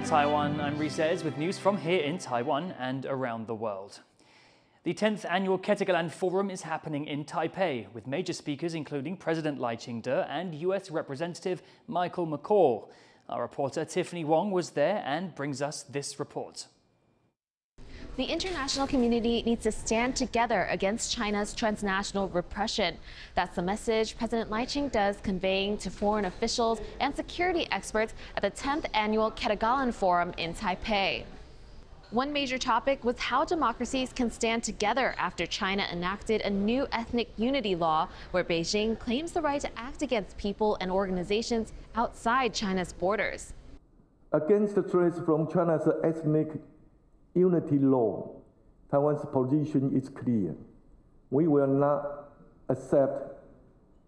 up, Taiwan? I'm Reece with news from here in Taiwan and around the world. The 10th annual Ketagalan Forum is happening in Taipei, with major speakers including President Lai Ching-te and US Representative Michael McCall. Our reporter Tiffany Wong was there and brings us this report. The international community needs to stand together against China's transnational repression. That's the message President Lai Ching-te is conveying to foreign officials and security experts at the 10th annual Ketagalan Forum in Taipei. One major topic was how democracies can stand together after China enacted a new ethnic unity law where Beijing claims the right to act against people and organizations outside China's borders. Against the threats from China's ethnic unity law, Taiwan's position is clear. We will not accept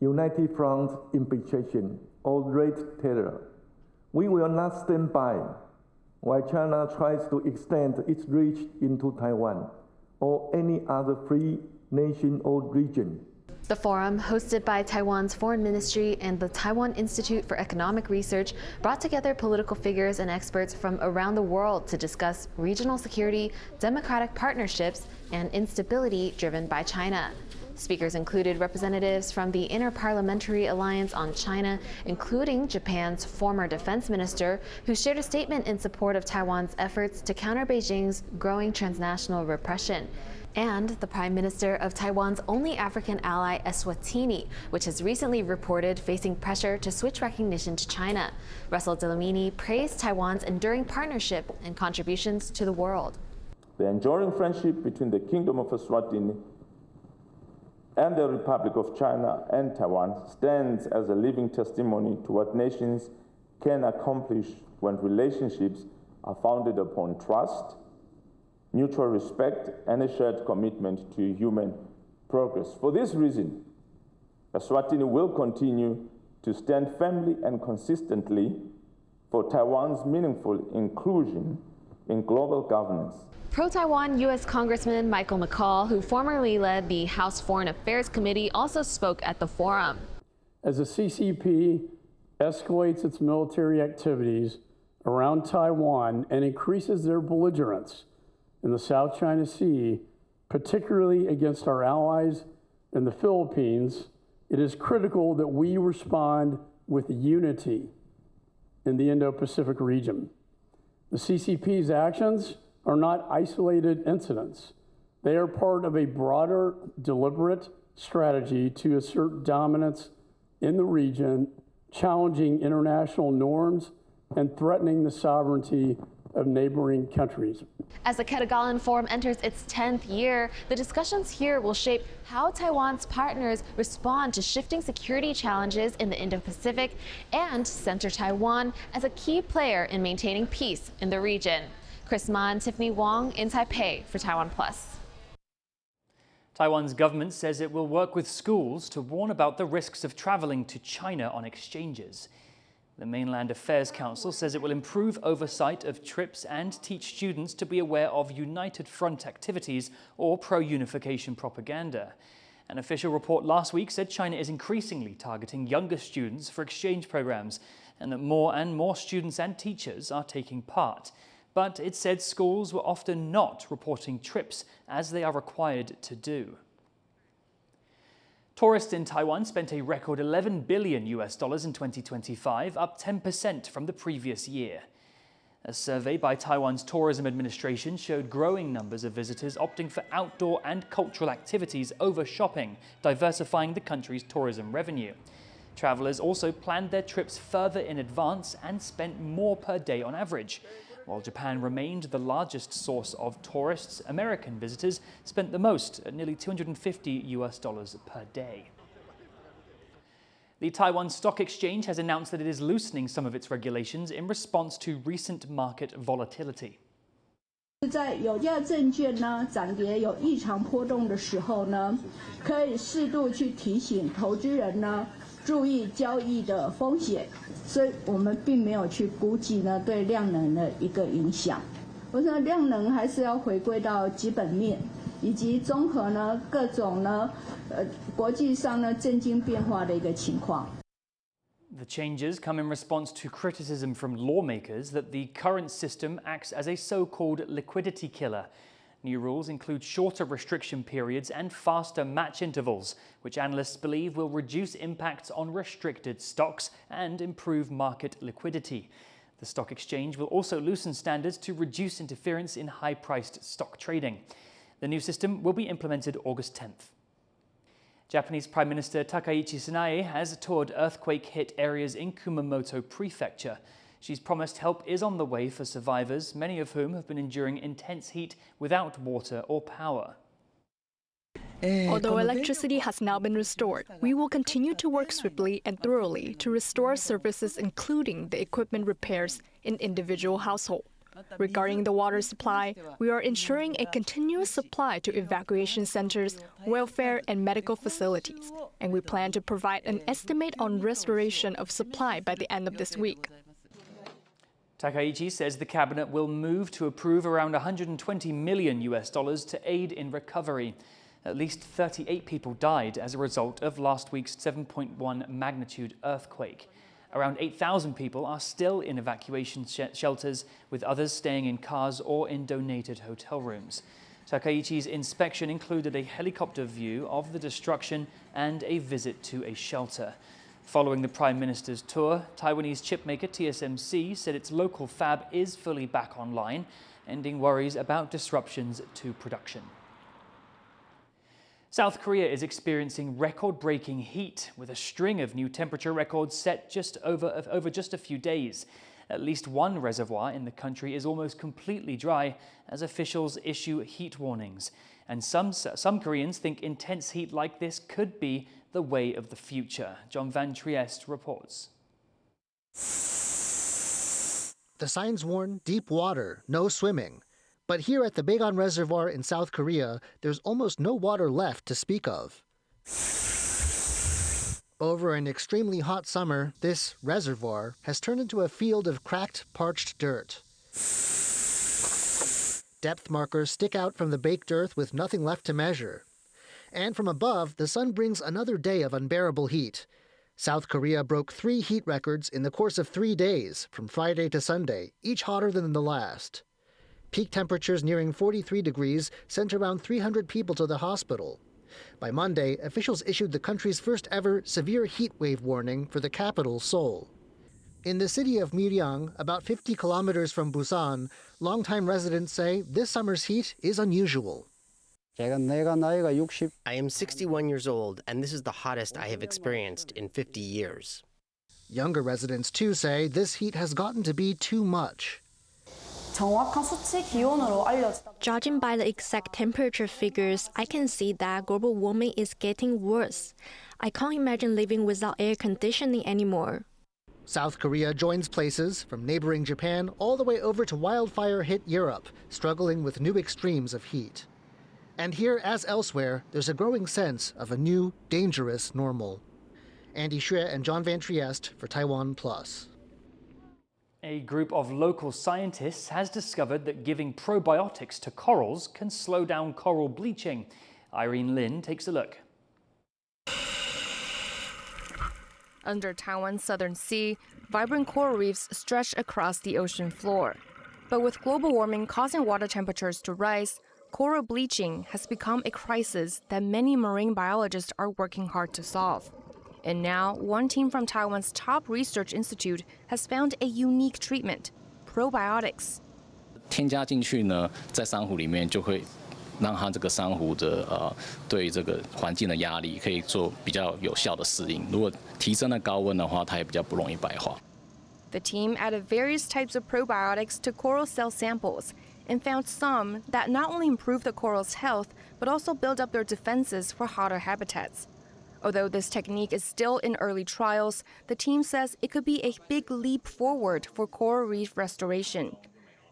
united front infiltration or raid terror. We will not stand by while China tries to extend its reach into Taiwan or any other free nation or region. The forum, hosted by Taiwan's Foreign Ministry and the Taiwan Institute for Economic Research, brought together political figures and experts from around the world to discuss regional security, democratic partnerships, and instability driven by China. Speakers included representatives from the Inter-Parliamentary Alliance on China, including Japan's former defense minister, who shared a statement in support of Taiwan's efforts to counter Beijing's growing transnational repression, and the Prime Minister of Taiwan's only African ally, Eswatini, which has recently reported facing pressure to switch recognition to China. Russell Delamini praised Taiwan's enduring partnership and contributions to the world. The enduring friendship between the Kingdom of Eswatini and the Republic of China and Taiwan stands as a living testimony to what nations can accomplish when relationships are founded upon trust, mutual respect, and a shared commitment to human progress. For this reason, Eswatini will continue to stand firmly and consistently for Taiwan's meaningful inclusion in global governance. Pro-Taiwan U.S. Congressman Michael McCall, who formerly led the House Foreign Affairs Committee, also spoke at the forum. As the CCP escalates its military activities around Taiwan and increases their belligerence in the South China Sea, particularly against our allies in the Philippines, it is critical that we respond with unity in the Indo-Pacific region. The CCP's actions are not isolated incidents. They are part of a broader, deliberate strategy to assert dominance in the region, challenging international norms and threatening the sovereignty of neighboring countries. As the Ketagalan Forum enters its 10th year, the discussions here will shape how Taiwan's partners respond to shifting security challenges in the Indo-Pacific and center Taiwan as a key player in maintaining peace in the region. Chris Ma and Tiffany Wong in Taipei for TaiwanPlus. Taiwan's government says it will work with schools to warn about the risks of traveling to China on exchanges. The Mainland Affairs Council says it will improve oversight of trips and teach students to be aware of United Front activities or pro-unification propaganda. An official report last week said China is increasingly targeting younger students for exchange programs and that more and more students and teachers are taking part. But it said schools were often not reporting trips as they are required to do. Tourists in Taiwan spent a record $11 billion in 2025, up 10% from the previous year. A survey by Taiwan's Tourism Administration showed growing numbers of visitors opting for outdoor and cultural activities over shopping, diversifying the country's tourism revenue. Travelers also planned their trips further in advance and spent more per day on average. While Japan remained the largest source of tourists, American visitors spent the most at nearly $250 per day. The Taiwan Stock Exchange has announced that it is loosening some of its regulations in response to recent market volatility. 在有价证券呢涨跌有异常波动的时候呢，可以适度去提醒投资人呢注意交易的风险，所以我们并没有去估计呢对量能的一个影响。我想量能还是要回归到基本面，以及综合呢各种呢国际上呢政经变化的一个情况。The changes come in response to criticism from lawmakers that the current system acts as a so-called liquidity killer. New rules include shorter restriction periods and faster match intervals, which analysts believe will reduce impacts on restricted stocks and improve market liquidity. The stock exchange will also loosen standards to reduce interference in high-priced stock trading. The new system will be implemented August 10th. Japanese Prime Minister Takaichi has toured earthquake-hit areas in Kumamoto Prefecture. She's promised help is on the way for survivors, many of whom have been enduring intense heat without water or power. Although electricity has now been restored, we will continue to work swiftly and thoroughly to restore services, including the equipment repairs in individual households. Regarding the water supply, we are ensuring a continuous supply to evacuation centers, welfare and medical facilities, and we plan to provide an estimate on restoration of supply by the end of this week. Takaichi says the cabinet will move to approve around $120 million to aid in recovery. At least 38 people died as a result of last week's 7.1 magnitude earthquake. Around 8,000 people are still in evacuation shelters, with others staying in cars or in donated hotel rooms. Takaichi's inspection included a helicopter view of the destruction and a visit to a shelter. Following the Prime Minister's tour, Taiwanese chipmaker TSMC said its local fab is fully back online, ending worries about disruptions to production. South Korea is experiencing record-breaking heat, with a string of new temperature records set just over a few days. At least one reservoir in the country is almost completely dry as officials issue heat warnings. And some Koreans think intense heat like this could be the way of the future. John Van Trieste reports. The signs warn deep water, no swimming. But here at the Baegan Reservoir in South Korea, there's almost no water left to speak of. Over an extremely hot summer, this reservoir has turned into a field of cracked, parched dirt. Depth markers stick out from the baked earth with nothing left to measure. And from above, the sun brings another day of unbearable heat. South Korea broke 3 heat records in the course of 3 days, from Friday to Sunday, each hotter than the last. Peak temperatures nearing 43 degrees sent around 300 people to the hospital. By Monday, officials issued the country's first ever severe heat wave warning for the capital, Seoul. In the city of Miryang, about 50 kilometers from Busan, longtime residents say this summer's heat is unusual. I am 61 years old, and this is the hottest I have experienced in 50 years. Younger residents, too, say this heat has gotten to be too much. Judging by the exact temperature figures, I can see that global warming is getting worse. I can't imagine living without air conditioning anymore. South Korea joins places from neighboring Japan all the way over to wildfire-hit Europe, struggling with new extremes of heat. And here, as elsewhere, there's a growing sense of a new, dangerous normal. Andy Xue and John Van Trieste for TaiwanPlus. A group of local scientists has discovered that giving probiotics to corals can slow down coral bleaching. Irene Lin takes a look. Under Taiwan's southern sea, vibrant coral reefs stretch across the ocean floor. But with global warming causing water temperatures to rise, coral bleaching has become a crisis that many marine biologists are working hard to solve. And now, one team from Taiwan's top research institute has found a unique treatment: probiotics. 添加进去呢，在珊瑚里面就会让它这个珊瑚的对这个环境的压力可以做比较有效的适应。如果提升了高温的话，它也比较不容易白化。The team added various types of probiotics to coral cell samples and found some that not only improve the coral's health but also build up their defenses for hotter habitats. Although this technique is still in early trials, the team says it could be a big leap forward for coral reef restoration.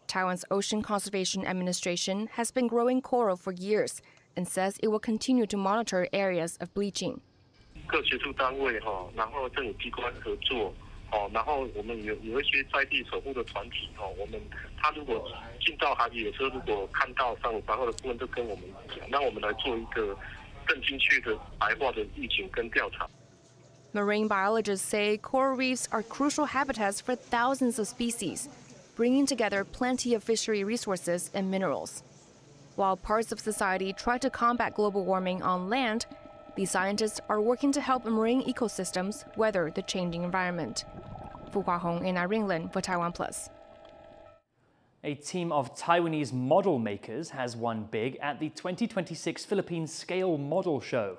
Taiwan's Ocean Conservation Administration has been growing coral for years and says it will continue to monitor areas of bleaching. 各学术单位然后政府机关合作然后我们有一些在地守护的团体我们他如果进到海里的时候，如果看到珊瑚白化的部分，就跟我们讲，让我们来做一个更精确的白化的预警跟调查。Marine biologists say coral reefs are crucial habitats for thousands of species, bringing together plenty of fishery resources and minerals. While parts of society try to combat global warming on land, these scientists are working to help marine ecosystems weather the changing environment. Fu Huahong and Irene Lin for TaiwanPlus. A team of Taiwanese model makers has won big at the 2026 Philippine Scale Model Show.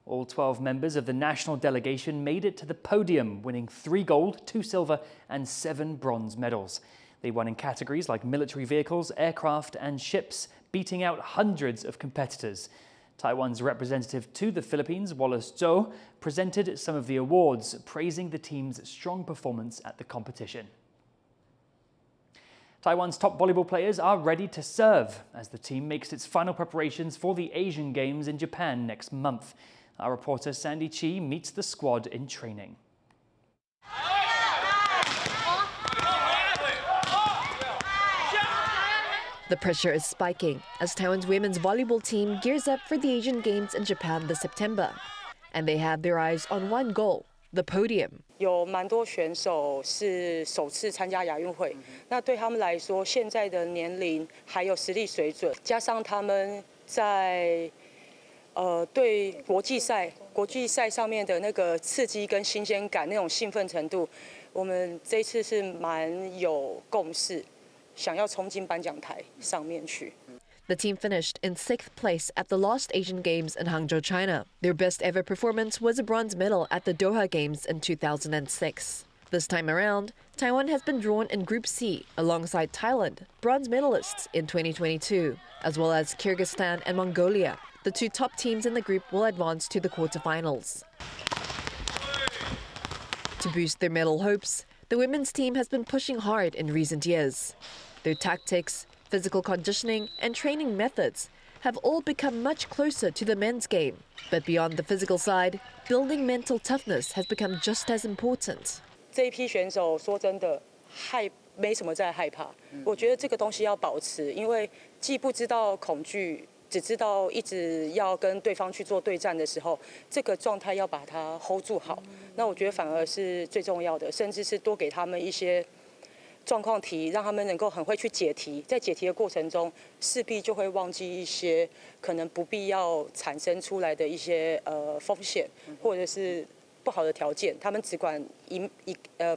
All 12 members of the national delegation made it to the podium, winning 3 gold, 2 silver and 7 bronze medals. They won in categories like military vehicles, aircraft and ships, beating out hundreds of competitors. Taiwan's representative to the Philippines, Wallace Zhou, presented some of the awards, praising the team's strong performance at the competition. Taiwan's top volleyball players are ready to serve as the team makes its final preparations for the Asian Games in Japan next month. Our reporter Sandy Chi meets the squad in training. The pressure is spiking as Taiwan's women's volleyball team gears up for the Asian Games in Japan this September. And they have their eyes on one goal, the podium. 有蛮多选手是首次参加亚运会，那对他们来说，现在的年龄还有实力水准，加上他们在对国际赛上面的那个刺激跟新鲜感，那种兴奋程度，我们这一次是蛮有共识。 想要冲进颁奖台上面去。 The team finished in 6th place at the last Asian Games in Hangzhou, China. Their best ever performance was a bronze medal at the Doha Games in 2006. This time around, Taiwan has been drawn in Group C alongside Thailand, bronze medalists in 2022, as well as Kyrgyzstan and Mongolia. The 2 top teams in the group will advance to the quarterfinals. To boost their medal hopes, the women's team has been pushing hard in recent years. Their tactics, physical conditioning and training methods have all become much closer to the men's game. But beyond the physical side, building mental toughness has become just as important. 这一批选手说真的，没什么在害怕。我觉得这个东西要保持，因为既不知道恐惧，只知道一直要跟对方去做对战的时候，这个状态要把它 hold 住好。那我觉得反而是最重要的，甚至是多给他们一些 状况题，让他们能够很会去解题，在解题的过程中，势必就会忘记一些可能不必要产生出来的一些风险，或者是不好的条件，他们只管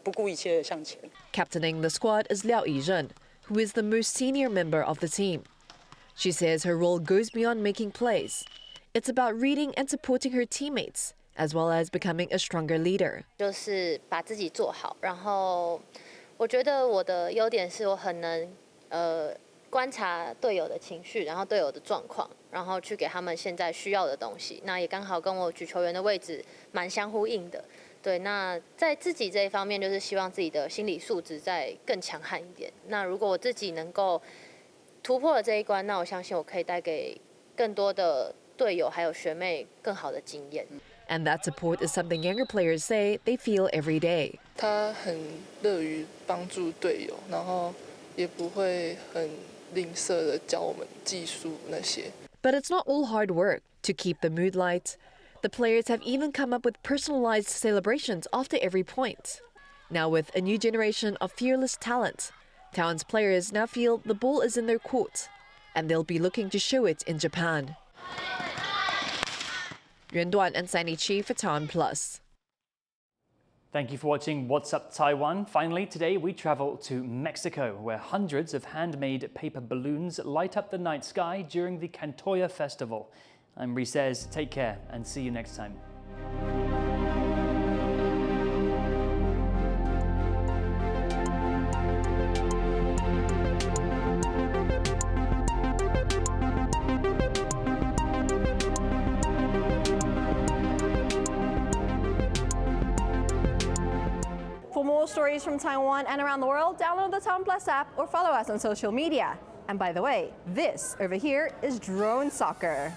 不顾一切的向前。 Captaining the squad is Liao Yizhen, who is the most senior member of the team. She says her role goes beyond making plays. It's about reading and supporting her teammates, as well as becoming a stronger leader. 就是把自己做好，然后 我觉得我的优点是我很能观察队友的情绪，然后队友的状况，然后去给他们现在需要的东西。那也刚好跟我举球员的位置蛮相呼应的。对，那在自己这一方面，就是希望自己的心理素质再更强悍一点。那如果我自己能够突破了这一关，那我相信我可以带给更多的队友还有学妹更好的经验。 And that support is something younger players say they feel every day. 他很乐于帮助队友，然后也不会很吝啬的教我们技术那些。 But it's not all hard work to keep the mood light. The players have even come up with personalized celebrations after every point. Now with a new generation of fearless talent, Taiwan's players now feel the ball is in their court, and they'll be looking to show it in Japan. Yuan Duan and Sandy Chi for TaiwanPlus. Thank you for watching What's Up Taiwan. Finally, today we travel to Mexico, where hundreds of handmade paper balloons light up the night sky during the Cantoya Festival. I'm Reece. Take care and see you next time. For more stories from Taiwan and around the world, download the TaiwanPlus app or follow us on social media. And by the way, this over here is drone soccer.